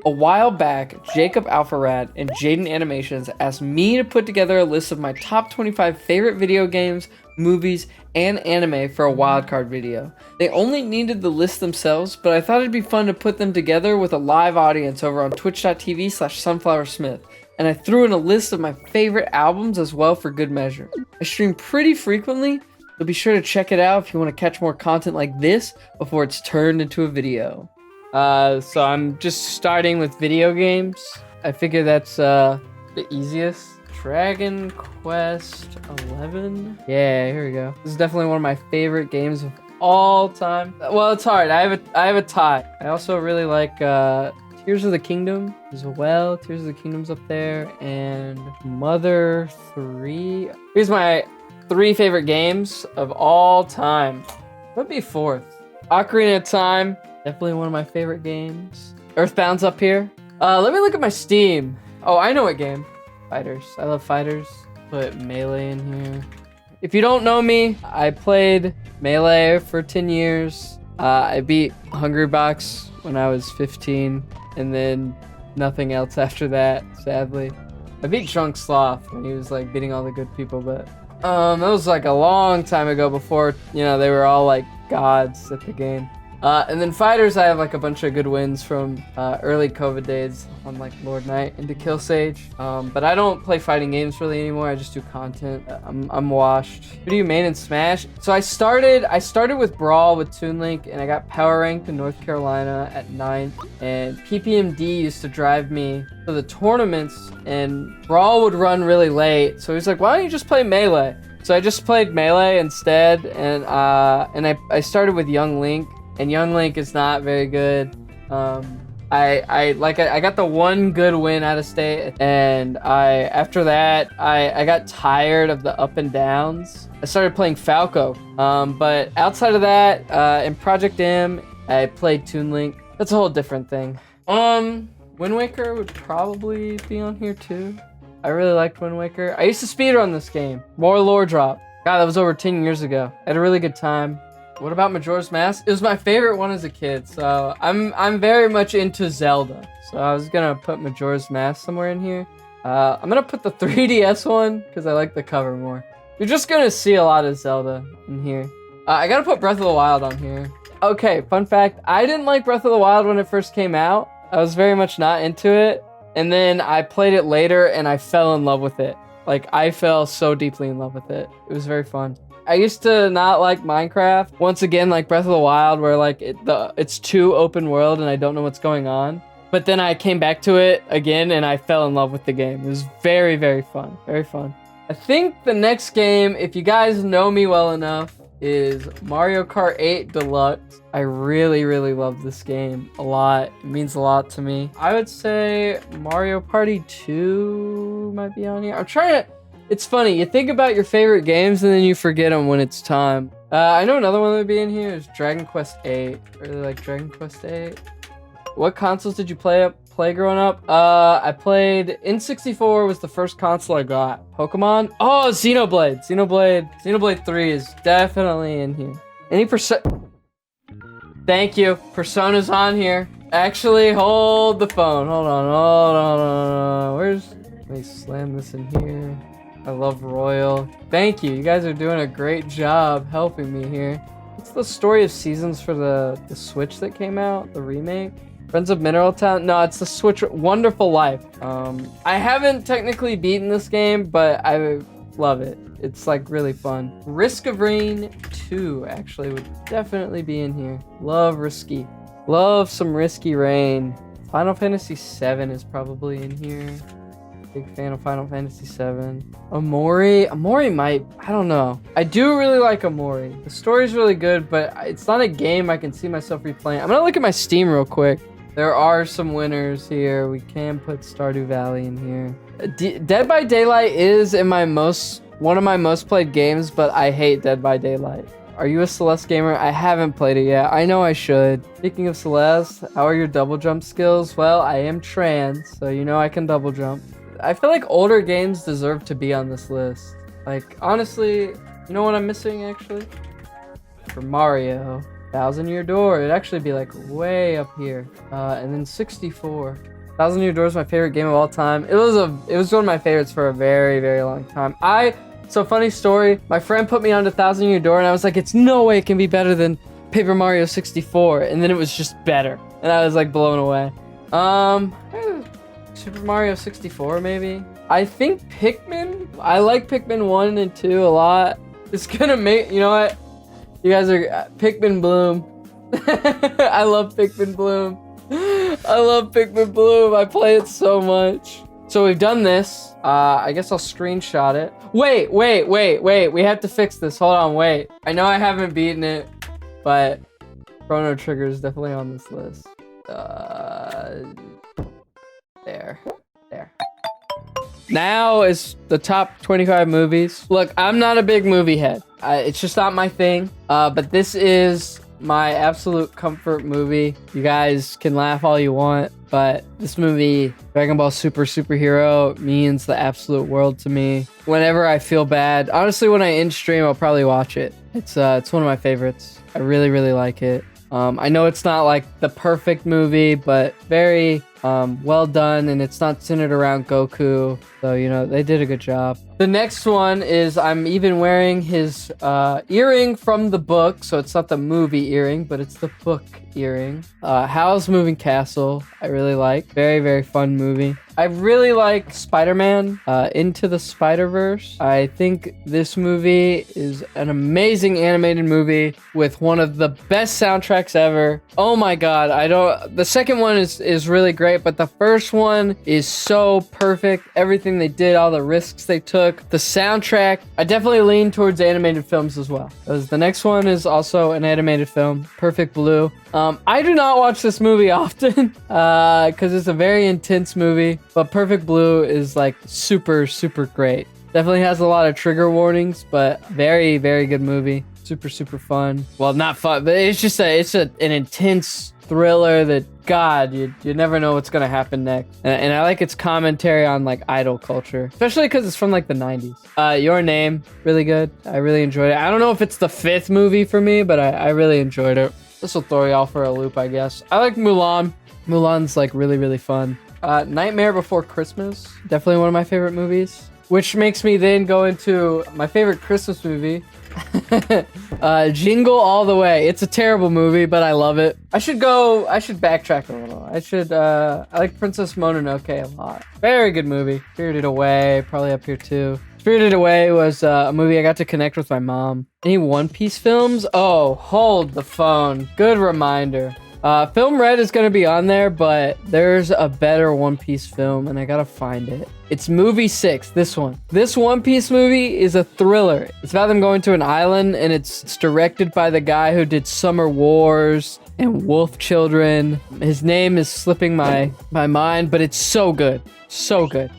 A while back, Jacob Alpharad and JaidenAnimations asked me to put together a list of my top 25 favorite video games, movies, and anime for a wildcard video. They only needed the list themselves, but I thought it'd be fun to put them together with a live audience over on twitch.tv/sunflowersmith, and I threw in a list of my favorite albums as well for good measure. I stream pretty frequently, so be sure to check it out if you want to catch more content like this before it's turned into a video. So I'm just starting with video games. I figure that's the easiest. Dragon Quest 11. Yeah, here we go. This is definitely one of my favorite games of all time. Well, it's hard. I have a tie. I also really like Tears of the Kingdom as well. Tears of the Kingdom's up there, and Mother 3. Here's my 3 favorite games of all time. What would be 4th? Ocarina of Time. Definitely one of my favorite games. Earthbound's up here. Let me look at my Steam. Oh, I know what game. Fighters. I love fighters. Put Melee in here. If you don't know me, I played Melee for 10 years. I beat Hungrybox when I was 15, and then nothing else after that, sadly. I beat Drunk Sloth when he was like beating all the good people, but that was like a long time ago before, you know, they were all like gods at the game. And then fighters, I have like a bunch of good wins from early COVID days on like Lord Knight into Kill Sage. But I don't play fighting games really anymore. I just do content. I'm washed. Who do you main in Smash? So I started with Brawl with Toon Link, and I got power ranked in North Carolina at 9th. And PPMD used to drive me to the tournaments, and Brawl would run really late. So he's like, why don't you just play Melee? So I just played Melee instead, and I started with Young Link. And Young Link is not very good. I got the one good win out of state, and after that I got tired of the up and downs. I started playing Falco. But outside of that, in Project M, I played Toon Link. That's a whole different thing. Wind Waker would probably be on here too. I really liked Wind Waker. I used to speedrun this game. More lore drop. God, that was over 10 years ago. I had a really good time. What about Majora's Mask? It was my favorite one as a kid, so I'm very much into Zelda. So I was gonna put Majora's Mask somewhere in here. I'm gonna put the 3DS one because I like the cover more. You're just gonna see a lot of Zelda in here. I gotta put Breath of the Wild on here. Okay, fun fact, I didn't like Breath of the Wild when it first came out. I was very much not into it. And then I played it later and I fell in love with it. Like, I fell so deeply in love with it. It was very fun. I used to not like Minecraft. Once again, like Breath of the Wild, where like it's too open world and I don't know what's going on. But then I came back to it again and I fell in love with the game. It was very, very fun. Very fun. I think the next game, if you guys know me well enough, is Mario Kart 8 Deluxe. I really, really love this game a lot. It means a lot to me. I would say Mario Party 2 might be on here. I'm trying to... It's funny, you think about your favorite games and then you forget them when it's time. I know another one that would be in here is Dragon Quest 8. I really like Dragon Quest 8. What consoles did you play growing up? I played N64 was the first console I got. Pokemon? Oh, Xenoblade. Xenoblade 3 is definitely in here. Any Thank you. Persona's on here. Actually, hold the phone. Hold on. Let me slam this in here. I love Royal. Thank you. You guys are doing a great job helping me here. What's the Story of Seasons for the Switch that came out? The remake? Friends of Mineral Town? No, it's the Switch. Wonderful Life. I haven't technically beaten this game, but I love it. It's like really fun. Risk of Rain 2 actually would definitely be in here. Love Risky. Love some Risky Rain. Final Fantasy 7 is probably in here. Big fan of Final Fantasy 7. Amori might, I don't know. I do really like Amori. The story's really good, but it's not a game I can see myself replaying. I'm gonna look at my Steam real quick. There are some winners here. We can put Stardew Valley in here. Dead by Daylight is in one of my most played games, but I hate Dead by Daylight. Are you a Celeste gamer? I haven't played it yet. I know I should. Speaking of Celeste, how are your double jump skills? Well, I am trans, so you know I can double jump. I feel like older games deserve to be on this list. Like, honestly, you know what I'm missing, actually? For Mario. Thousand Year Door. It'd actually be like way up here. And then 64. Thousand Year Door is my favorite game of all time. It was one of my favorites for a very, very long time. So funny story, my friend put me onto Thousand Year Door and I was like, it's no way it can be better than Paper Mario 64. And then it was just better. And I was like blown away. Super Mario 64 maybe? I think Pikmin. I like Pikmin 1 and 2 a lot. It's gonna make, you know what? You guys are Pikmin Bloom. I love Pikmin Bloom. I love Pikmin Bloom. I play it so much. So we've done this. I guess I'll screenshot it. Wait. We have to fix this. Hold on, wait. I know I haven't beaten it, but Chrono Trigger is definitely on this list. There. Now is the top 25 movies. Look, I'm not a big movie head. It's just not my thing. But this is my absolute comfort movie. You guys can laugh all you want, but this movie, Dragon Ball Superhero, means the absolute world to me. Whenever I feel bad, honestly, when I end stream, I'll probably watch it. It's one of my favorites. I really, really like it. I know it's not like the perfect movie, but very well done, and it's not centered around Goku. So, you know, they did a good job. The next one is I'm even wearing his earring from the book. So it's not the movie earring, but it's the book earring. Howl's Moving Castle, I really like. Very, very fun movie. I really like Spider-Man, Into the Spider-Verse. I think this movie is an amazing animated movie with one of the best soundtracks ever. Oh my god, the second one is really great, but the first one is so perfect. Everything they did, all the risks they took, the soundtrack. I definitely lean towards animated films as well. The next one is also an animated film, Perfect Blue. I do not watch this movie often because it's a very intense movie, but Perfect Blue is like super, super great. Definitely has a lot of trigger warnings, but very, very good movie. Super, super fun. Well, not fun, but it's just an intense thriller that, God, you never know what's gonna happen next. And I like its commentary on like idol culture, especially because it's from like the 90s. Your Name, really good. I really enjoyed it. I don't know if it's the 5th movie for me, but I really enjoyed it. This will throw you all for a loop, I guess. I like Mulan. Mulan's like really, really fun. Nightmare Before Christmas, definitely one of my favorite movies, which makes me then go into my favorite Christmas movie. Jingle All the Way. It's a terrible movie, but I love it. I should backtrack a little. I like Princess Mononoke a lot. Very good movie. Spirited Away, probably up here too. Spirited Away was a movie I got to connect with my mom. Any One Piece films? Oh, hold the phone. Good reminder. Film Red is going to be on there, but there's a better One Piece film, and I gotta find it. It's movie 6, this one. This One Piece movie is a thriller. It's about them going to an island, and it's directed by the guy who did Summer Wars and Wolf Children. His name is slipping my mind, but it's so good. So good.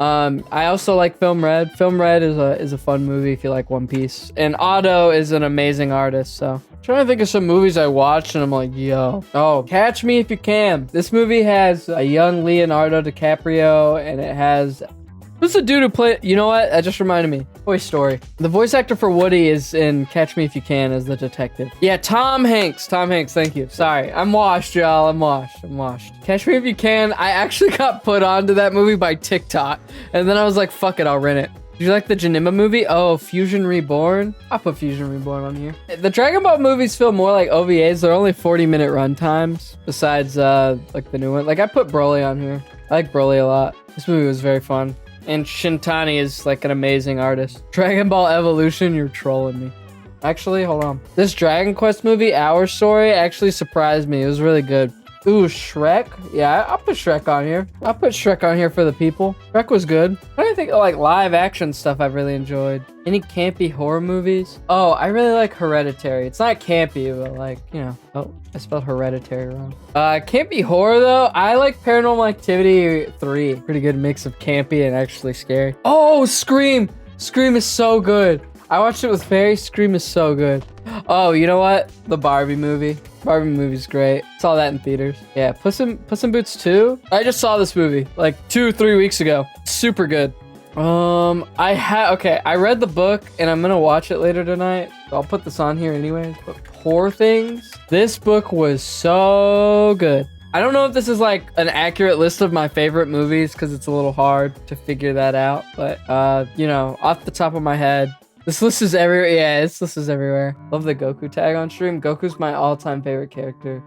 I also like Film Red. Film Red is a fun movie if you like One Piece. And Otto is an amazing artist, so... Trying to think of some movies I watched and I'm like, yo. Oh, Catch Me If You Can. This movie has a young Leonardo DiCaprio, and it has... Who's the dude who played... You know what? That just reminded me. Toy Story. The voice actor for Woody is in Catch Me If You Can as the detective. Yeah, Tom Hanks. Tom Hanks, thank you. Sorry. I'm washed, y'all. I'm washed. Catch Me If You Can. I actually got put onto that movie by TikTok. And then I was like, fuck it, I'll rent it. Did you like the Janima movie? Oh, Fusion Reborn? I'll put Fusion Reborn on here. The Dragon Ball movies feel more like OVAs. They're only 40-minute run times, besides like the new one. Like, I put Broly on here. I like Broly a lot. This movie was very fun. And Shintani is like an amazing artist. Dragon Ball Evolution, you're trolling me. Actually, hold on. This Dragon Quest movie, Our Story, actually surprised me. It was really good. Ooh, Shrek? Yeah, I'll put Shrek on here. I'll put Shrek on here for the people. Shrek was good. I don't think like live action stuff I've really enjoyed. Any campy horror movies? Oh, I really like Hereditary. It's not campy, but like, you know. Oh, I spelled Hereditary wrong. Campy horror though, I like Paranormal Activity 3. Pretty good mix of campy and actually scary. Oh, Scream! Scream is so good. I watched it with Faye. Scream is so good. Oh, you know what? The Barbie movie. Barbie movie's great. Saw that in theaters. Yeah, Puss in Boots 2. I just saw this movie like 2-3 weeks ago. Super good. Okay, I read the book and I'm gonna watch it later tonight. So I'll put this on here anyways. But Poor Things, this book was so good. I don't know if this is like an accurate list of my favorite movies because it's a little hard to figure that out. But you know, off the top of my head, this list is everywhere. Yeah, this list is everywhere. Love the Goku tag on stream. Goku's my all-time favorite character.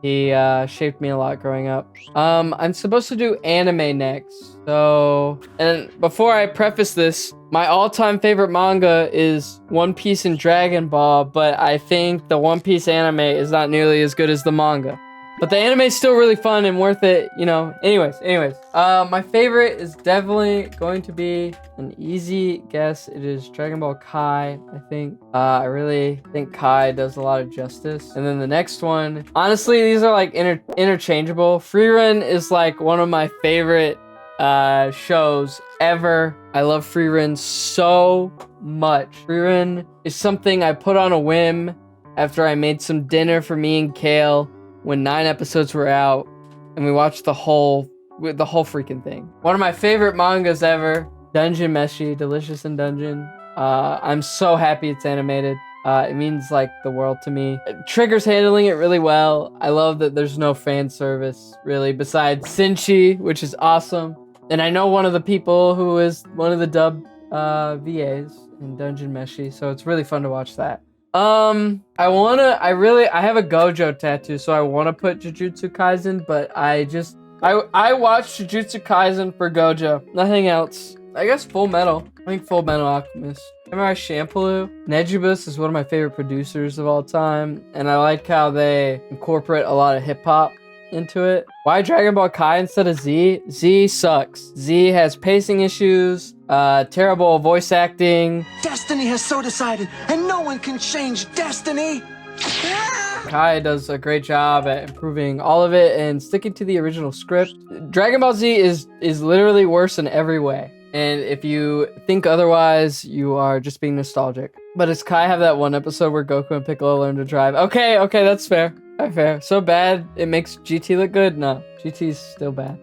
He shaped me a lot growing up. I'm supposed to do anime next. So, and before I preface this, my all-time favorite manga is One Piece and Dragon Ball, but I think the One Piece anime is not nearly as good as the manga. But the anime is still really fun and worth it, you know. Anyways. My favorite is definitely going to be an easy guess. It is Dragon Ball Kai, I think. I really think Kai does a lot of justice. And then the next one, honestly, these are like interchangeable. Freerun is like one of my favorite shows ever. I love Freerun so much. Freerun is something I put on a whim after I made some dinner for me and Kale when 9 episodes were out, and we watched the whole freaking thing. One of my favorite mangas ever, Dungeon Meshi, Delicious in Dungeon. I'm so happy it's animated. It means like the world to me. Trigger's handling it really well. I love that there's no fan service really besides Sinchi, which is awesome. And I know one of the people who is one of the dub VAs in Dungeon Meshi, so it's really fun to watch that. I have a Gojo tattoo, so I want to put Jujutsu Kaisen, but I watched Jujutsu Kaisen for Gojo, nothing else. I guess Full Metal. I think Full Metal Alchemist. Samurai Champloo. Nejibus is one of my favorite producers of all time, and I like how they incorporate a lot of hip-hop into it. Why Dragon Ball Kai instead of Z? Z sucks. Z has pacing issues, terrible voice acting. Destiny has so decided, and no one can change destiny. Kai does a great job at improving all of it and sticking to the original script. Dragon Ball Z is literally worse in every way. And if you think otherwise, you are just being nostalgic. But does Kai have that one episode where Goku and Piccolo learn to drive? Okay, that's fair. Fair. So bad it makes GT look good? No, GT's still bad.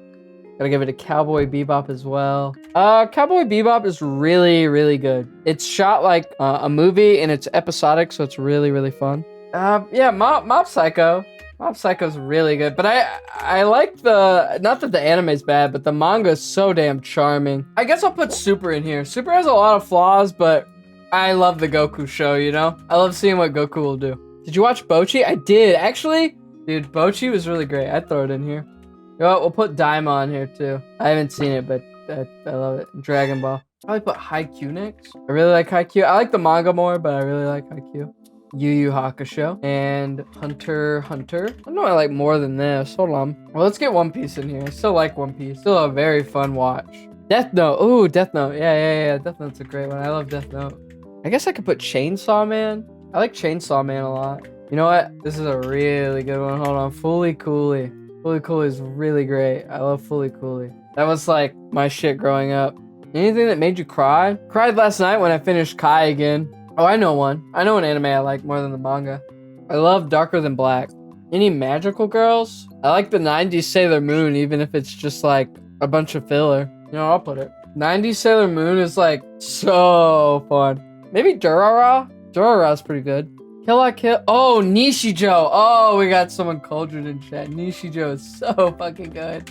Gotta give it a Cowboy Bebop as well. Cowboy Bebop is really, really good. It's shot like a movie and it's episodic, so it's really, really fun. Yeah, Mob Psycho. Mob Psycho's really good, but I like not that the anime's bad, but the manga is so damn charming. I guess I'll put Super in here. Super has a lot of flaws, but I love the Goku show, you know? I love seeing what Goku will do. Did you watch Bocchi? I did, actually. Dude, Bocchi was really great. I'd throw it in here. You know what? We'll put Daima on here, too. I haven't seen it, but I love it. Dragon Ball. Probably put Haikyuu next. I really like Haikyuu. I like the manga more, but I really like Haikyuu. Yu Yu Hakusho. And Hunter x Hunter. I know I like more than this. Hold on. Well, let's get One Piece in here. I still like One Piece. Still a very fun watch. Death Note. Ooh, Death Note. Yeah. Death Note's a great one. I love Death Note. I guess I could put Chainsaw Man. I like Chainsaw Man a lot. You know what? This is a really good one. Hold on. Fooly Cooly. Fooly Cooly is really great. I love Fooly Cooly. That was like my shit growing up. Anything that made you cry? Cried last night when I finished Kai again. Oh, I know one. I know an anime I like more than the manga. I love Darker Than Black. Any magical girls? I like the 90s Sailor Moon, even if it's just like a bunch of filler. You know, I'll put it. 90s Sailor Moon is like so fun. Maybe Durara? Durara's pretty good. Kill La Kill. Oh, Nishijo. Oh, we got someone cultured in chat. Nishijo is so fucking good.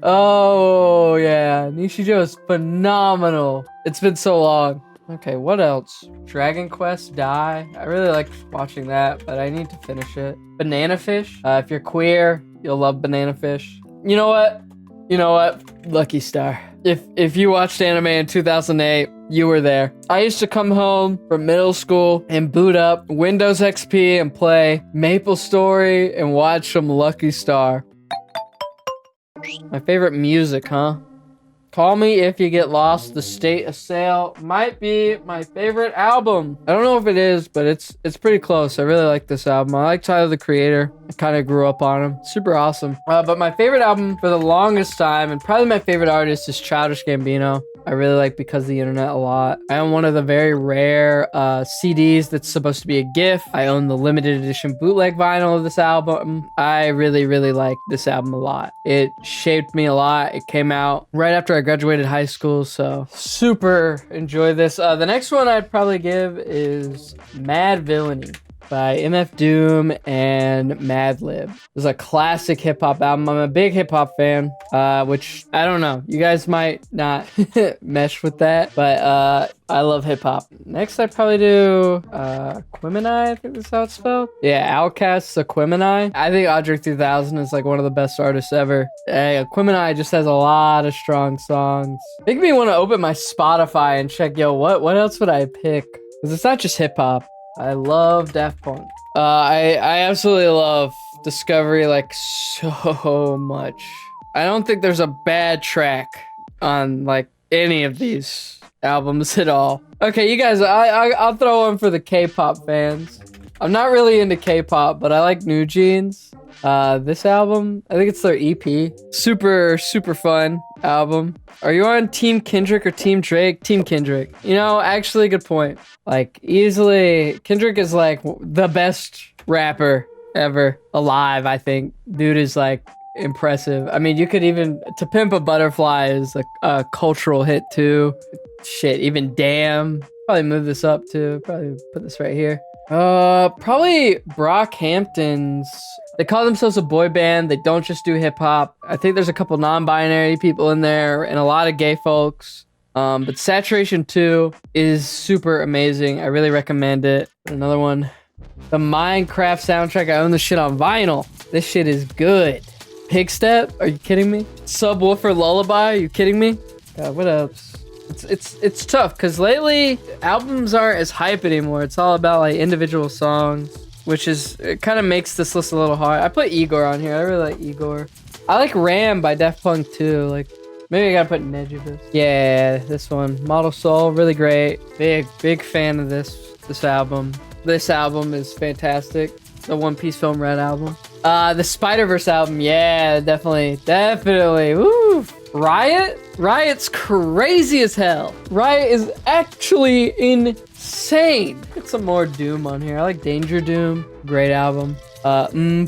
Oh, yeah. Nishijo is phenomenal. It's been so long. Okay, what else? Dragon Quest Die. I really like watching that, but I need to finish it. Banana Fish. If you're queer, you'll love Banana Fish. You know what? Lucky Star. If you watched anime in 2008, you were there. I used to come home from middle school and boot up Windows XP and play Maple Story and watch some Lucky Star. My favorite music, huh? Call Me If You Get Lost, The State of Sail might be my favorite album. I don't know if it is, but it's pretty close. I really like this album. I like Tyler, the Creator. I kind of grew up on him. Super awesome. But my favorite album for the longest time, and probably my favorite artist, is Childish Gambino. I really like Because of the Internet a lot. I own one of the very rare CDs that's supposed to be a gift. I own the limited edition bootleg vinyl of this album. I really, really like this album a lot. It shaped me a lot. It came out right after I graduated high school, so super enjoy this. The next one I'd probably give is Mad Villainy by MF Doom and Madlib. It's a classic hip hop album. I'm a big hip hop fan, which I don't know. You guys might not mesh with that, but I love hip hop. Next, I'd probably do Quimini, I think that's how it's spelled. Yeah, Outkast's Quimini. I think Audrey 3000 is like one of the best artists ever. Quimini just has a lot of strong songs. Making me want to open my Spotify and check, yo, what else would I pick? Because it's not just hip hop. I love Daft Punk. I absolutely love Discovery like so much. I don't think there's a bad track on like any of these albums at all. Okay, you guys, I'll throw one for the K-pop fans. I'm not really into K-pop, but I like New Jeans. This album, I think it's their EP. Super, super fun album. Are you on Team Kendrick or Team Drake? Team Kendrick. You know, actually, good point. Like, easily, Kendrick is like the best rapper ever alive, I think. Dude is like impressive. I mean, you could even, To Pimp a Butterfly is a cultural hit too. Shit, even Damn. Probably move this up too. Probably put this right here. Probably Brockhampton's. They call themselves a boy band. They don't just do hip hop. I think there's a couple non-binary people in there and a lot of gay folks. But Saturation 2 is super amazing. I really recommend it. Another one, the Minecraft soundtrack. I own this shit on vinyl. This shit is good. Pigstep? Are you kidding me? Subwoofer Lullaby? Are you kidding me? God, what else? It's tough because lately albums aren't as hype anymore. It's all about like individual songs, which is, it kind of makes this list a little hard. I put Igor on here. I really like Igor. I like Ram by Daft Punk too. Like, maybe I gotta put Nejibus. Yeah, this one, Model Soul, really great. Big fan of this album. This album is fantastic. The One Piece Film Red album. The Spider-Verse album, yeah, definitely. Woo! Riot's crazy as hell. Riot is actually insane. Get some more Doom on here. I like Danger Doom. Great album.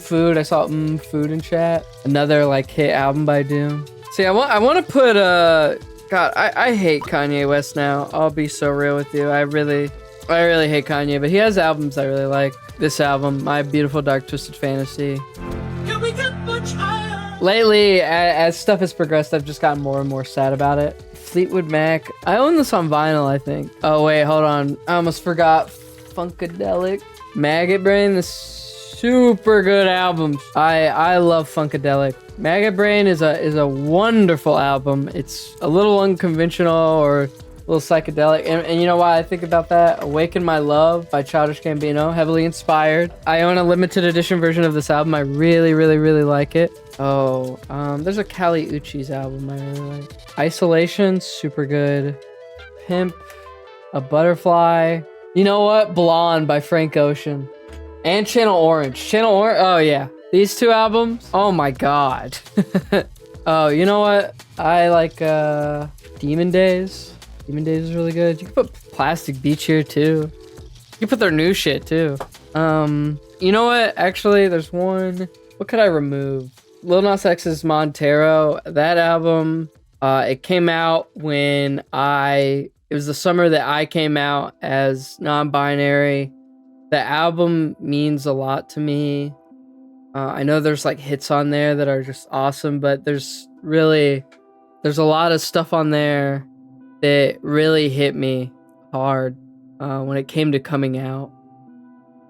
Food. I saw Food in chat. Another like hit album by Doom. See, I want to put God, I hate Kanye West now. I'll be so real with you. I really hate Kanye, but he has albums I really like. This album, My Beautiful Dark Twisted Fantasy. Can we get much higher? Lately, as stuff has progressed, I've just gotten more and more sad about it. Fleetwood Mac. I own this on vinyl, I think. Oh, wait, hold on. I almost forgot. Funkadelic. Maggot Brain, this super good album. I love Funkadelic. Maggot Brain is a wonderful album. It's a little unconventional or a little psychedelic. And you know why I think about that? Awaken My Love by Childish Gambino, heavily inspired. I own a limited edition version of this album. I really like it. Oh, there's a Kali Uchis album I really like. Isolation, super good. Pimp, A Butterfly. You know what? Blonde by Frank Ocean. And Channel Orange. Oh yeah. These two albums, oh my god. Oh, you know what? I like Demon Days. Demon Days is really good. You can put Plastic Beach here too. You can put their new shit too. You know what? Actually, there's one. What could I remove? Lil Nas X's Montero. That album, it came out when it was the summer that I came out as non-binary. The album means a lot to me. I know there's like hits on there that are just awesome, but there's a lot of stuff on there that really hit me hard when it came to coming out.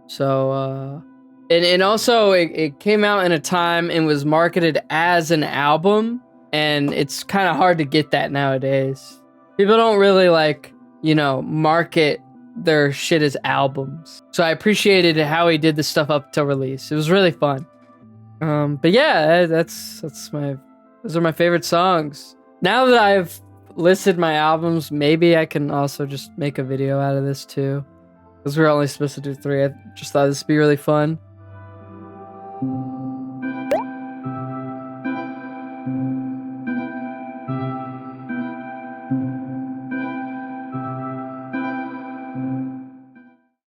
So, and also it came out in a time and was marketed as an album, and it's kind of hard to get that nowadays. People don't really like, market their shit as albums. So I appreciated how he did this stuff up till release. It was really fun. But yeah, those are my favorite songs. Now that I've listed my albums, maybe I can also just make a video out of this too, because we're only supposed to do 3. I just thought this would be really fun.